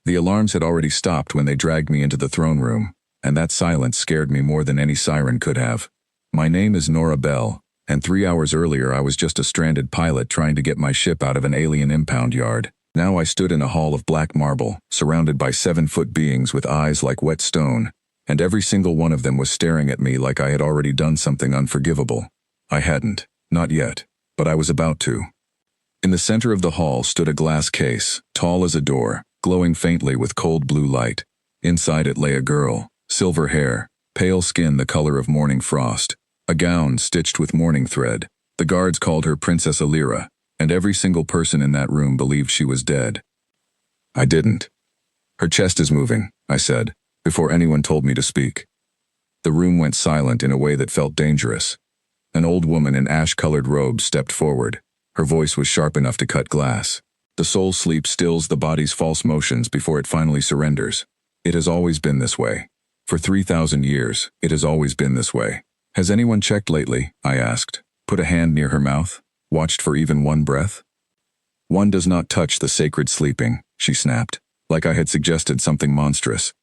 The alarms had already stopped when they dragged me into the throne room, and that silence scared me more than any siren could have. My name is Nora Bell, and 3 hours earlier I was just a stranded pilot trying to get my ship out of an alien impound yard. Now I stood in a hall of black marble, surrounded by 7-foot beings with eyes like wet stone, and every single one of them was staring at me like I had already done something unforgivable. I hadn't, not yet, but I was about to. In the center of the hall stood a glass case, tall as a door, glowing faintly with cold blue light. Inside it lay a girl, silver hair, pale skin the color of morning frost, a gown stitched with mourning thread. The guards called her Princess Alira, and every single person in that room believed she was dead. I didn't. Her chest is moving, I said, before anyone told me to speak. The room went silent in a way that felt dangerous. An old woman in ash-colored robes stepped forward. Her voice was sharp enough to cut glass. The soul's sleep stills the body's false motions before it finally surrenders. It has always been this way. For 3,000 years, it has always been this way. Has anyone checked lately? I asked. Put a hand near her mouth? Watched for even one breath? One does not touch the sacred sleeping, she snapped, like I had suggested something monstrous.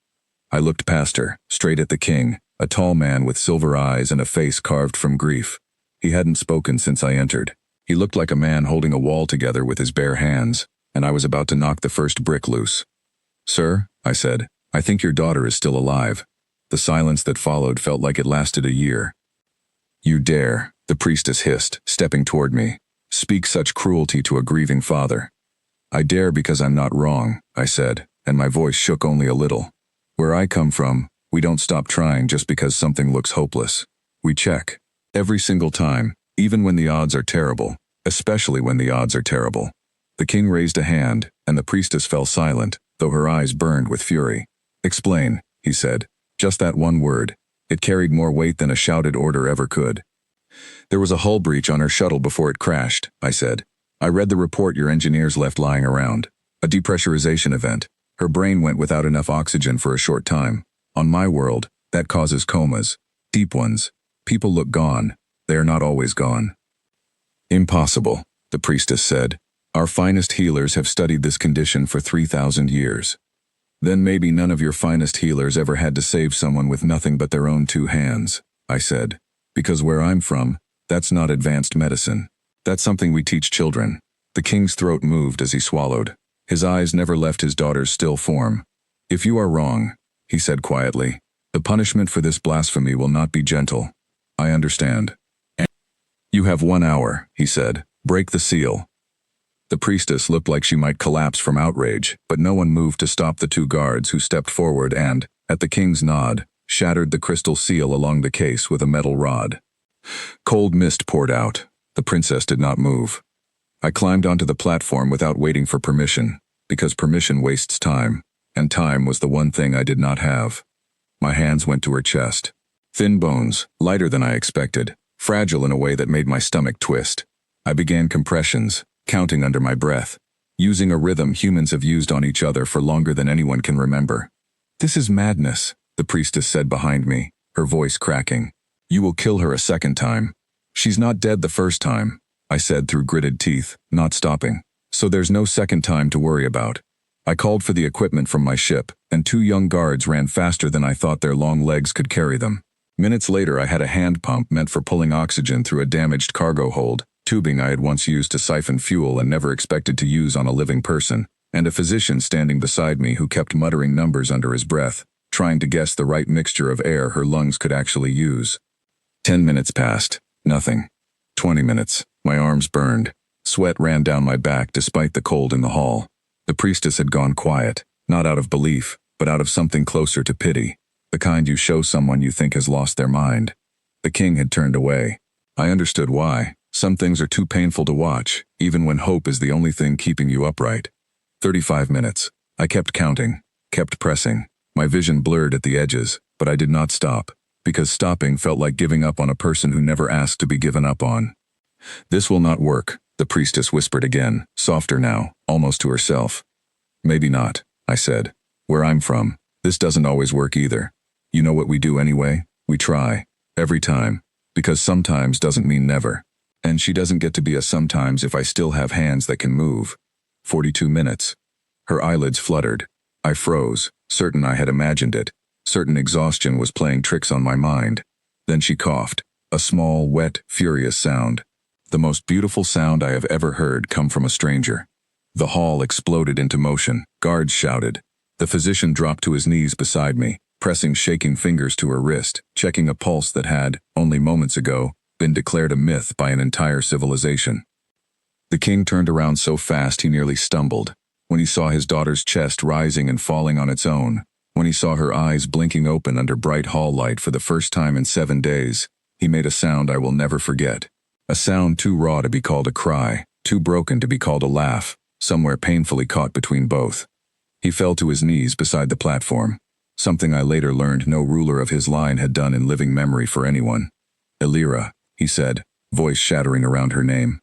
I looked past her, straight at the king, a tall man with silver eyes and a face carved from grief. He hadn't spoken since I entered. He looked like a man holding a wall together with his bare hands, and I was about to knock the first brick loose. Sir, I said, I think your daughter is still alive. The silence that followed felt like it lasted a year. You dare, the priestess hissed, stepping toward me, speak such cruelty to a grieving father. I dare because I'm not wrong, I said, and my voice shook only a little. Where I come from, we don't stop trying just because something looks hopeless. We check. Every single time, even when the odds are terrible, especially when the odds are terrible. The king raised a hand, and the priestess fell silent, though her eyes burned with fury. Explain, he said. Just that one word. It carried more weight than a shouted order ever could. There was a hull breach on her shuttle before it crashed, I said. I read the report your engineers left lying around. A depressurization event. Her brain went without enough oxygen for a short time. On my world, that causes comas. Deep ones. People look gone. They are not always gone. Impossible, the priestess said. Our finest healers have studied this condition for 3,000 years. Then maybe none of your finest healers ever had to save someone with nothing but their own 2 hands, I said. Because where I'm from, that's not advanced medicine. That's something we teach children. The king's throat moved as he swallowed. His eyes never left his daughter's still form. If you are wrong, he said quietly, the punishment for this blasphemy will not be gentle. I understand. You have 1 hour, he said. Break the seal. The priestess looked like she might collapse from outrage, but no one moved to stop the 2 guards who stepped forward and, at the king's nod, shattered the crystal seal along the case with a metal rod. Cold mist poured out. The princess did not move. I climbed onto the platform without waiting for permission, because permission wastes time, and time was the one thing I did not have. My hands went to her chest. Thin bones, lighter than I expected, fragile in a way that made my stomach twist. I began compressions, counting under my breath, using a rhythm humans have used on each other for longer than anyone can remember. This is madness, the priestess said behind me, her voice cracking. You will kill her a second time. She's not dead the first time, I said through gritted teeth, not stopping. So there's no second time to worry about. I called for the equipment from my ship, and 2 young guards ran faster than I thought their long legs could carry them. Minutes later I had a hand pump meant for pulling oxygen through a damaged cargo hold, tubing I had once used to siphon fuel and never expected to use on a living person, and a physician standing beside me who kept muttering numbers under his breath, trying to guess the right mixture of air her lungs could actually use. 10 minutes passed. Nothing. 20 minutes. My arms burned. Sweat ran down my back despite the cold in the hall. The priestess had gone quiet, not out of belief, but out of something closer to pity, the kind you show someone you think has lost their mind. The king had turned away. I understood why. Some things are too painful to watch, even when hope is the only thing keeping you upright. 35 minutes. I kept counting, kept pressing. My vision blurred at the edges, but I did not stop, because stopping felt like giving up on a person who never asked to be given up on. This will not work, the priestess whispered again, softer now, almost to herself. Maybe not, I said. Where I'm from, this doesn't always work either. You know what we do anyway? We try. Every time. Because sometimes doesn't mean never. And she doesn't get to be a sometimes if I still have hands that can move. 42 minutes. Her eyelids fluttered. I froze, certain I had imagined it, certain exhaustion was playing tricks on my mind. Then she coughed, a small, wet, furious sound. The most beautiful sound I have ever heard come from a stranger. The hall exploded into motion. Guards shouted. The physician dropped to his knees beside me, pressing shaking fingers to her wrist, checking a pulse that had, only moments ago, been declared a myth by an entire civilization. The king turned around so fast he nearly stumbled. When he saw his daughter's chest rising and falling on its own, when he saw her eyes blinking open under bright hall light for the first time in 7 days, he made a sound I will never forget. A sound too raw to be called a cry, too broken to be called a laugh, somewhere painfully caught between both. He fell to his knees beside the platform, something I later learned no ruler of his line had done in living memory for anyone. "Elira," he said, voice shattering around her name.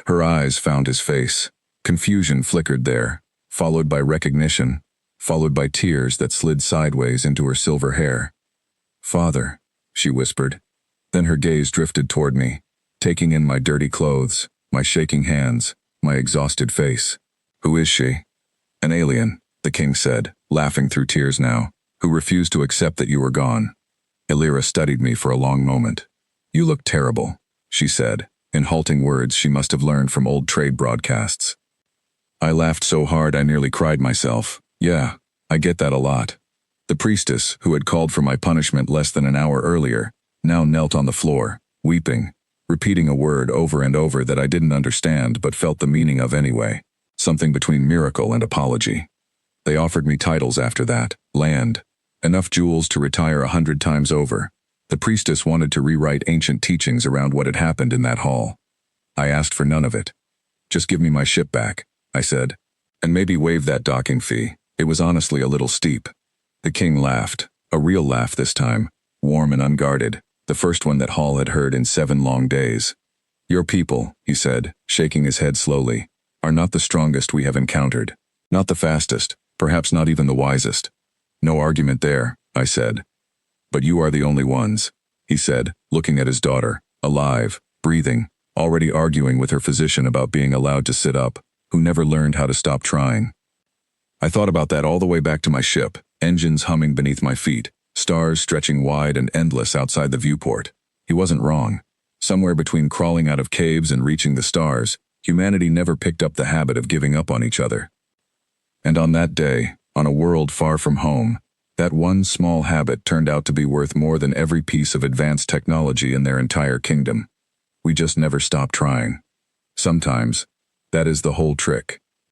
Her eyes found his face. Confusion flickered there, followed by recognition, followed by tears that slid sideways into her silver hair. "Father," she whispered. Then her gaze drifted toward me, taking in my dirty clothes, my shaking hands, my exhausted face. "Who is she?" "An alien," the king said, laughing through tears now, "who refused to accept that you were gone." Elira studied me for a long moment. "You look terrible," she said, in halting words she must have learned from old trade broadcasts. I laughed so hard I nearly cried myself. Yeah, I get that a lot. The priestess, who had called for my punishment less than an hour earlier, now knelt on the floor, weeping, repeating a word over and over that I didn't understand but felt the meaning of anyway, something between miracle and apology. They offered me titles after that, land, enough jewels to retire 100 times over. The priestess wanted to rewrite ancient teachings around what had happened in that hall. I asked for none of it. "Just give me my ship back," I said, "and maybe waive that docking fee." It was honestly a little steep. The king laughed, a real laugh this time, warm and unguarded, the first one that Hall had heard in 7 long days. "Your people," he said, shaking his head slowly, "are not the strongest we have encountered. Not the fastest, perhaps not even the wisest." "No argument there," I said. "But you are the only ones," he said, looking at his daughter, alive, breathing, already arguing with her physician about being allowed to sit up, who never learned how to stop trying. I thought about that all the way back to my ship, engines humming beneath my feet, stars stretching wide and endless outside the viewport. He wasn't wrong. Somewhere between crawling out of caves and reaching the stars, humanity never picked up the habit of giving up on each other. And on that day, on a world far from home, that one small habit turned out to be worth more than every piece of advanced technology in their entire kingdom. We just never stopped trying. Sometimes, that is the whole trick.